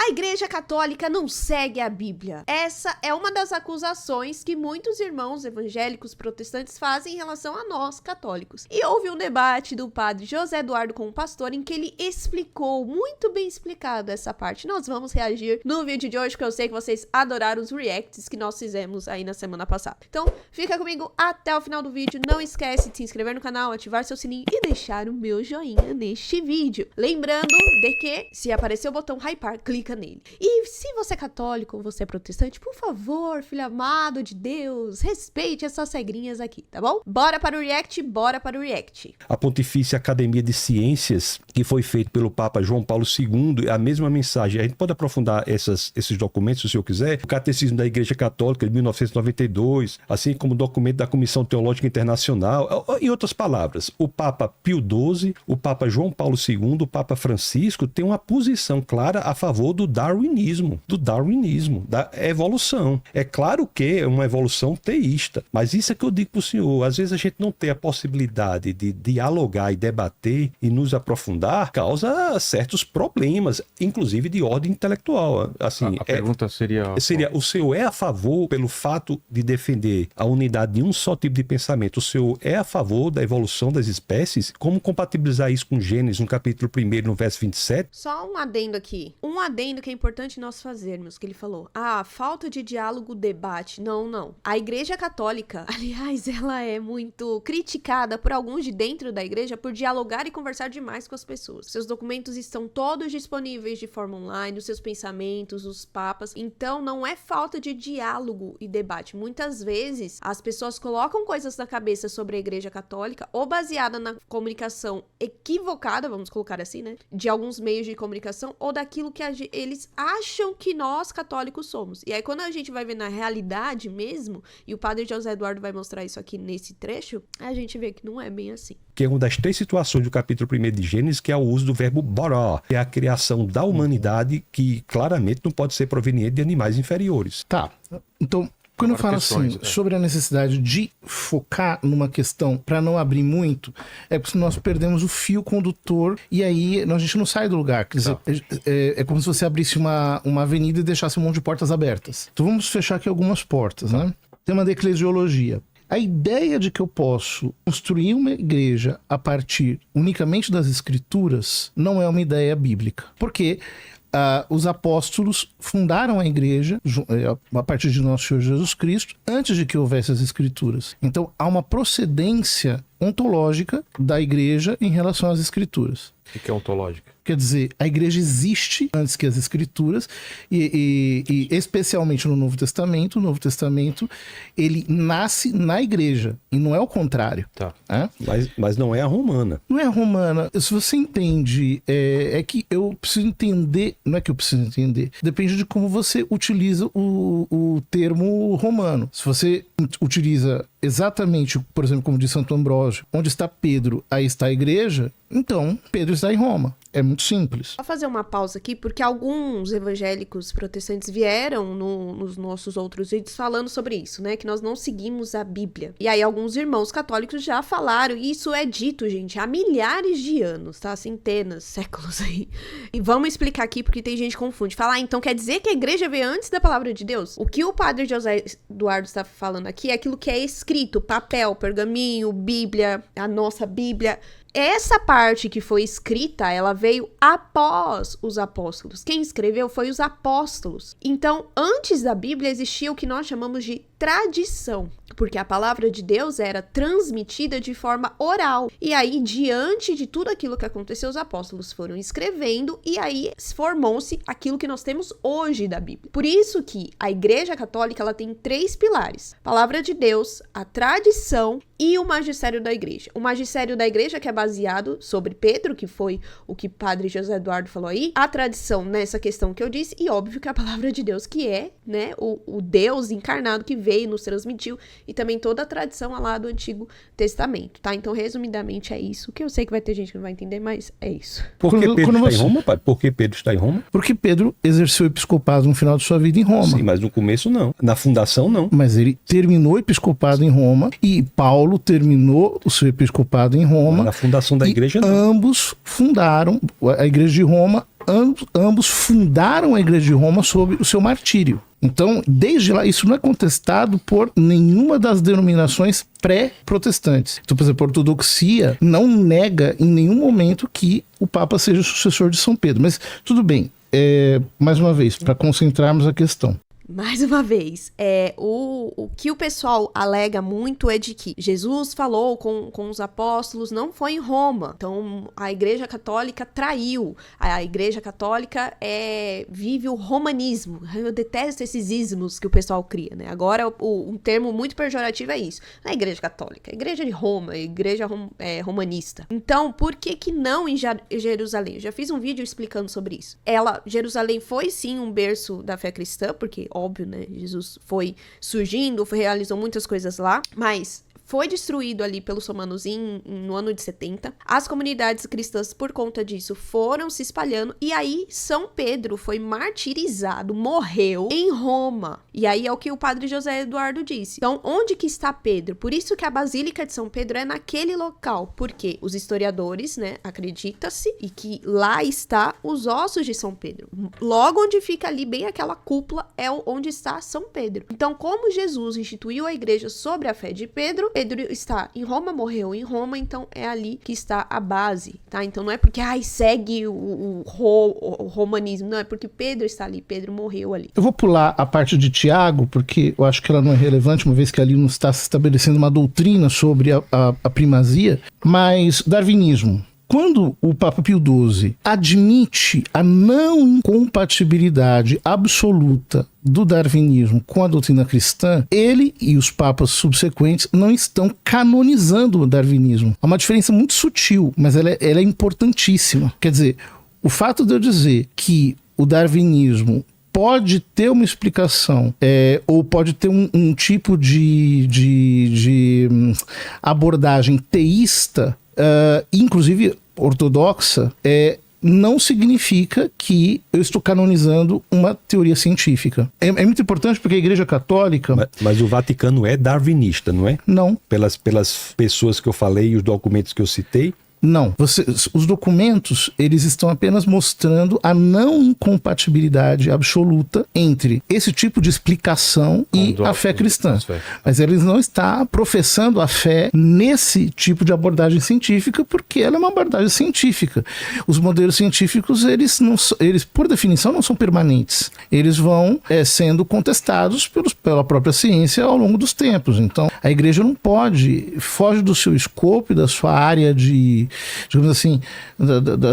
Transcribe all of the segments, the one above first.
A Igreja Católica não segue a Bíblia. Essa é uma das acusações que muitos irmãos evangélicos protestantes fazem em relação a nós, católicos. E houve um debate do padre José Eduardo com o pastor em que ele explicou, muito bem explicado essa parte. Nós vamos reagir no vídeo de hoje, porque eu sei que vocês adoraram os reacts que nós fizemos aí na semana passada. Então, fica comigo até o final do vídeo. Não esquece de se inscrever no canal, ativar seu sininho e deixar o meu joinha neste vídeo. Lembrando de que, se aparecer o botão hypar, clica nele. E se você é católico ou você é protestante, por favor, filho amado de Deus, respeite essas regrinhas aqui, tá bom? Bora para o react, bora para o react. A Pontifícia Academia de Ciências, que foi feito pelo Papa João Paulo II, é a mesma mensagem. A gente pode aprofundar esses documentos, se o senhor quiser. O Catecismo da Igreja Católica, de 1992, assim como o documento da Comissão Teológica Internacional. Em outras palavras, o Papa Pio XII, o Papa João Paulo II, o Papa Francisco tem uma posição clara a favor do darwinismo, da evolução. É claro que é uma evolução teísta, mas isso é que eu digo para o senhor. Às vezes a gente não tem a possibilidade de dialogar e debater e nos aprofundar, causa certos problemas, inclusive de ordem intelectual. Assim, a pergunta seria... O senhor é a favor, pelo fato de defender a unidade de um só tipo de pensamento, o senhor é a favor da evolução das espécies? Como compatibilizar isso com Gênesis, no capítulo 1, no verso 27? Só um adendo aqui. Um adendo que é importante nós fazermos, que ele falou. Falta de diálogo, debate. Não. A Igreja Católica, aliás, ela é muito criticada por alguns de dentro da igreja por dialogar e conversar demais com as pessoas. Seus documentos estão todos disponíveis de forma online, os seus pensamentos, os papas. Então, não é falta de diálogo e debate. Muitas vezes, as pessoas colocam coisas na cabeça sobre a Igreja Católica ou baseada na comunicação equivocada, vamos colocar assim, né? De alguns meios de comunicação ou daquilo que eles acham que nós católicos somos. E aí, quando a gente vai ver na realidade mesmo, e o padre José Eduardo vai mostrar isso aqui nesse trecho, a gente vê que não é bem assim. Que é uma das 3 situações do capítulo 1 de Gênesis, que é o uso do verbo boró, que é a criação da humanidade, que claramente não pode ser proveniente de animais inferiores. Tá, então... Quando eu falo assim, sobre a necessidade de focar numa questão para não abrir muito, é porque nós perdemos o fio condutor e aí a gente não sai do lugar. Quer dizer, é como se você abrisse uma avenida e deixasse um monte de portas abertas. Então vamos fechar aqui algumas portas, né? Tema da eclesiologia. A ideia de que eu posso construir uma igreja a partir unicamente das escrituras não é uma ideia bíblica. Porque... os apóstolos fundaram a igreja a partir de nosso Senhor Jesus Cristo antes de que houvesse as escrituras. Então há uma procedência ontológica da igreja em relação às escrituras. O que é ontológica? Quer dizer, a igreja existe antes que as escrituras e especialmente no Novo Testamento. O Novo Testamento, ele nasce na igreja e não é o contrário. Tá. Mas não é a romana. Não é a romana. Se você entende, é que eu preciso entender, não é que eu preciso entender, depende de como você utiliza o termo romano. Se você utiliza exatamente, por exemplo, como diz Santo Ambrósio, onde está Pedro, aí está a igreja, então Pedro está em Roma. É muito simples. Vou fazer uma pausa aqui, porque alguns evangélicos protestantes vieram nos nossos outros vídeos falando sobre isso, né? Que nós não seguimos a Bíblia. E aí alguns irmãos católicos já falaram, e isso é dito, gente, há milhares de anos, tá? Centenas, séculos aí. E vamos explicar aqui, porque tem gente que confunde. Fala, então quer dizer que a igreja veio antes da palavra de Deus? O que o padre José Eduardo está falando aqui é aquilo que é escrito, papel, pergaminho, Bíblia, a nossa Bíblia. Essa parte que foi escrita, ela veio após os apóstolos. Quem escreveu foi os apóstolos. Então, antes da Bíblia existia o que nós chamamos de tradição, porque a palavra de Deus era transmitida de forma oral. E aí, diante de tudo aquilo que aconteceu, os apóstolos foram escrevendo e aí formou-se aquilo que nós temos hoje da Bíblia. Por isso que a Igreja Católica, ela tem 3 pilares: palavra de Deus, a tradição e o magistério da igreja. O magistério da igreja, que é baseado sobre Pedro, que foi o que padre José Eduardo falou aí, a tradição nessa questão que eu disse, e óbvio que a palavra de Deus, que é, né, o Deus encarnado que veio, nos transmitiu, e também toda a tradição lá do Antigo Testamento, tá? Então, resumidamente, é isso, que eu sei que vai ter gente que não vai entender, mas é isso. Por que Pedro está em Roma, pai? Por que Pedro está em Roma? Porque Pedro exerceu o episcopado no final de sua vida em Roma. Sim, mas no começo não. Na fundação não. Mas ele terminou o episcopado em Roma e Paulo terminou o seu episcopado em Roma. Mas na fundação da igreja não. Ambos fundaram a igreja de Roma ambos fundaram a Igreja de Roma sob o seu martírio. Então, desde lá, isso não é contestado por nenhuma das denominações pré-protestantes. Então, por exemplo, a ortodoxia não nega em nenhum momento que o Papa seja o sucessor de São Pedro. Mas tudo bem, mais uma vez, para concentrarmos a questão. Mais uma vez, o que o pessoal alega muito é de que Jesus falou com os apóstolos, não foi em Roma. Então, a Igreja Católica traiu. A Igreja Católica vive o romanismo. Eu detesto esses ismos que o pessoal cria, né? Agora, um termo muito pejorativo é isso. Não é Igreja Católica, é Igreja de Roma, é Igreja romanista. Então, por que não em Jerusalém? Eu já fiz um vídeo explicando sobre isso. Jerusalém foi sim um berço da fé cristã, porque óbvio, né? Jesus foi surgindo, realizou muitas coisas lá, mas foi destruído ali pelos romanos no ano de 70. As comunidades cristãs, por conta disso, foram se espalhando. E aí, São Pedro foi martirizado, morreu em Roma. E aí é o que o padre José Eduardo disse. Então, onde que está Pedro? Por isso que a Basílica de São Pedro é naquele local. Porque os historiadores, né, acredita-se, e que lá está os ossos de São Pedro. Logo onde fica ali, bem aquela cúpula, é onde está São Pedro. Então, como Jesus instituiu a igreja sobre a fé de Pedro está em Roma, morreu em Roma, então é ali que está a base, tá? Então não é porque, segue o romanismo, não, é porque Pedro está ali, Pedro morreu ali. Eu vou pular a parte de Tiago, porque eu acho que ela não é relevante, uma vez que ali não está se estabelecendo uma doutrina sobre a primazia, mas darwinismo. Quando o Papa Pio XII admite a não incompatibilidade absoluta do darwinismo com a doutrina cristã, ele e os papas subsequentes não estão canonizando o darwinismo. Há uma diferença muito sutil, mas ela é importantíssima. Quer dizer, o fato de eu dizer que o darwinismo pode ter uma explicação, ou pode ter um tipo de abordagem teísta, inclusive ortodoxa, não significa que eu estou canonizando uma teoria científica. É muito importante porque a Igreja Católica... Mas o Vaticano é darwinista, não é? Não. Pelas pessoas que eu falei e os documentos que eu citei? Não, os documentos, eles estão apenas mostrando a não incompatibilidade absoluta entre esse tipo de explicação e a fé cristã. Mas eles não estão professando a fé nesse tipo de abordagem científica, porque ela é uma abordagem científica. Os modelos científicos, eles por definição, não são permanentes. Eles vão sendo contestados pela própria ciência ao longo dos tempos. Então, a igreja não foge do seu escopo, da sua área de, digamos assim,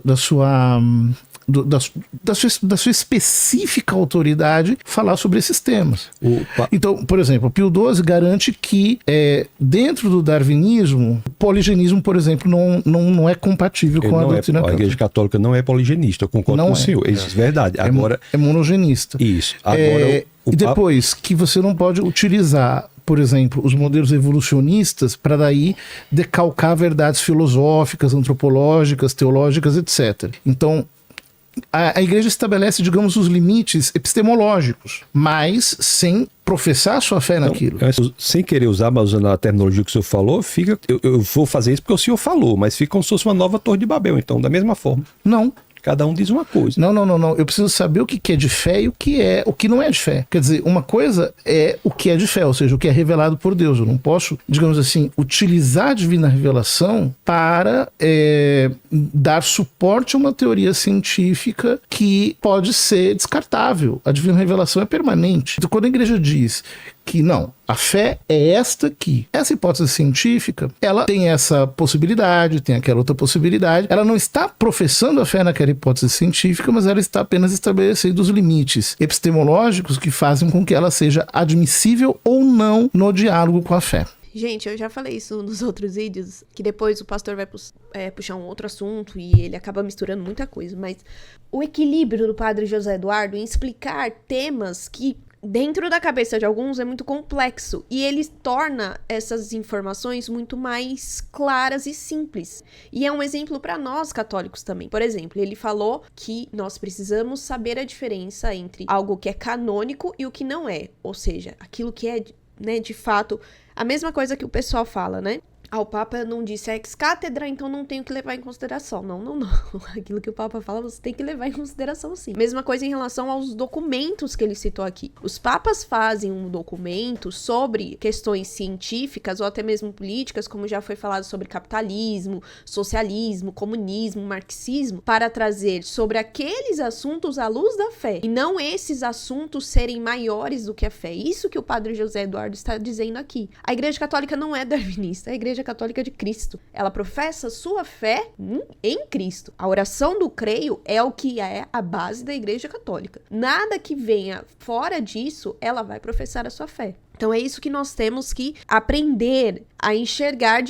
da sua específica autoridade falar sobre esses temas. Então, por exemplo, Pio XII garante que dentro do darwinismo, o poligenismo, por exemplo, não é compatível com a doutrina católica. A Igreja Católica não é poligenista, eu concordo com o senhor. Isso é verdade. Agora, é monogenista. Isso. Agora, e depois, que você não pode utilizar, por exemplo, os modelos evolucionistas para daí decalcar verdades filosóficas, antropológicas, teológicas, etc. Então, a igreja estabelece, digamos, os limites epistemológicos, mas sem professar sua fé naquilo. Sem querer usar, mas usando a terminologia que o senhor falou, eu vou fazer isso porque o senhor falou, mas fica como se fosse uma nova Torre de Babel, então, da mesma forma. Não. Cada um diz uma coisa. Não. Eu preciso saber o que é de fé e o que não é de fé. Quer dizer, uma coisa é o que é de fé, ou seja, o que é revelado por Deus. Eu não posso, digamos assim, utilizar a divina revelação para dar suporte a uma teoria científica que pode ser descartável. A divina revelação é permanente. Então, quando a igreja diz que não, a fé é esta aqui. Essa hipótese científica, ela tem essa possibilidade, tem aquela outra possibilidade. Ela não está professando a fé naquela hipótese científica, mas ela está apenas estabelecendo os limites epistemológicos que fazem com que ela seja admissível ou não no diálogo com a fé. Gente, eu já falei isso nos outros vídeos, que depois o pastor vai puxar um outro assunto e ele acaba misturando muita coisa, mas o equilíbrio do padre José Eduardo em explicar temas que dentro da cabeça de alguns é muito complexo e ele torna essas informações muito mais claras e simples. E é um exemplo para nós católicos também. Por exemplo, ele falou que nós precisamos saber a diferença entre algo que é canônico e o que não é. Ou seja, aquilo que é, né, de fato, a mesma coisa que o pessoal fala, né? o Papa não disse ex cátedra, então não tenho que levar em consideração. Não. Aquilo que o Papa fala, você tem que levar em consideração sim. Mesma coisa em relação aos documentos que ele citou aqui. Os papas fazem um documento sobre questões científicas ou até mesmo políticas, como já foi falado sobre capitalismo, socialismo, comunismo, marxismo, para trazer sobre aqueles assuntos à luz da fé. E não esses assuntos serem maiores do que a fé. Isso que o padre José Eduardo está dizendo aqui. A Igreja Católica não é darwinista, é a Igreja Católica de Cristo. Ela professa sua fé em Cristo. A oração do creio é o que é a base da Igreja Católica. Nada que venha fora disso, ela vai professar a sua fé. Então é isso que nós temos que aprender a enxergar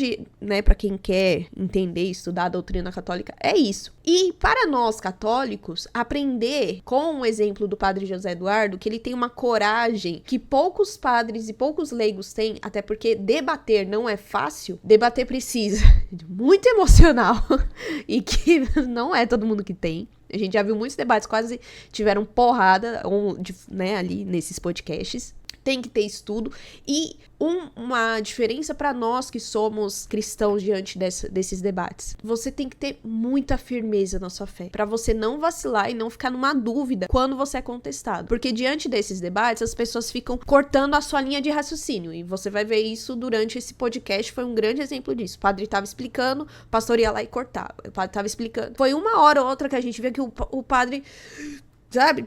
para quem quer entender e estudar a doutrina católica, é isso. E para nós católicos, aprender com o exemplo do padre José Eduardo, que ele tem uma coragem que poucos padres e poucos leigos têm, até porque debater não é fácil, debater precisa de muito emocional e que não é todo mundo que tem. A gente já viu muitos debates, quase tiveram porrada ali nesses podcasts. Tem que ter estudo e uma diferença para nós que somos cristãos diante desses debates. Você tem que ter muita firmeza na sua fé, para você não vacilar e não ficar numa dúvida quando você é contestado. Porque diante desses debates, as pessoas ficam cortando a sua linha de raciocínio. E você vai ver isso durante esse podcast, foi um grande exemplo disso. O padre estava explicando, o pastor ia lá e cortava. O padre estava explicando. Foi uma hora ou outra que a gente vê que o padre...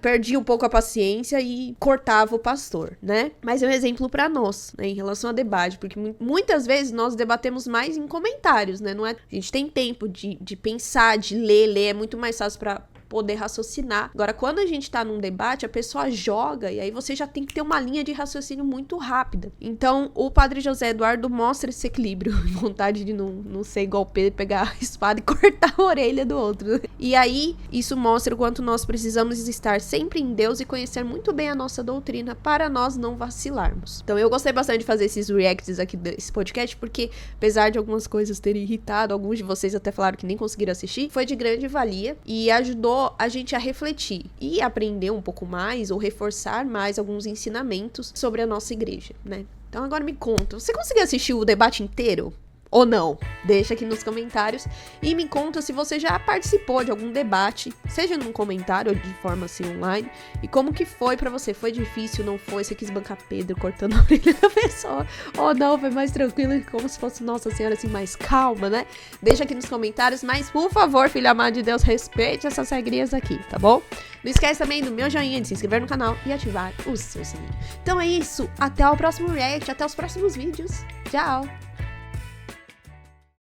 perdia um pouco a paciência e cortava o pastor, né? Mas é um exemplo pra nós, né, em relação a debate, porque muitas vezes nós debatemos mais em comentários, né? Não é, a gente tem tempo de pensar, de ler é muito mais fácil pra poder raciocinar. Agora, quando a gente tá num debate, a pessoa joga e aí você já tem que ter uma linha de raciocínio muito rápida. Então, o padre José Eduardo mostra esse equilíbrio, vontade de não ser igual Pedro, pegar a espada e cortar a orelha do outro. E aí, isso mostra o quanto nós precisamos estar sempre em Deus e conhecer muito bem a nossa doutrina para nós não vacilarmos. Então, eu gostei bastante de fazer esses reacts aqui desse podcast, porque apesar de algumas coisas terem irritado, alguns de vocês até falaram que nem conseguiram assistir, foi de grande valia e ajudou a gente a refletir e aprender um pouco mais ou reforçar mais alguns ensinamentos sobre a nossa igreja, né? Então agora me conta, você conseguiu assistir o debate inteiro? Ou não? Deixa aqui nos comentários e me conta se você já participou de algum debate, seja num comentário ou de forma assim online, e como que foi pra você? Foi difícil, não foi? Você quis bancar Pedro cortando a orelha da pessoa? Ou não, foi mais tranquilo, como se fosse Nossa Senhora assim, mais calma, né? Deixa aqui nos comentários, mas por favor, filho amado de Deus, respeite essas regrinhas aqui, tá bom? Não esquece também do meu joinha, de se inscrever no canal e ativar o seu sininho. Então é isso, até o próximo react, até os próximos vídeos. Tchau!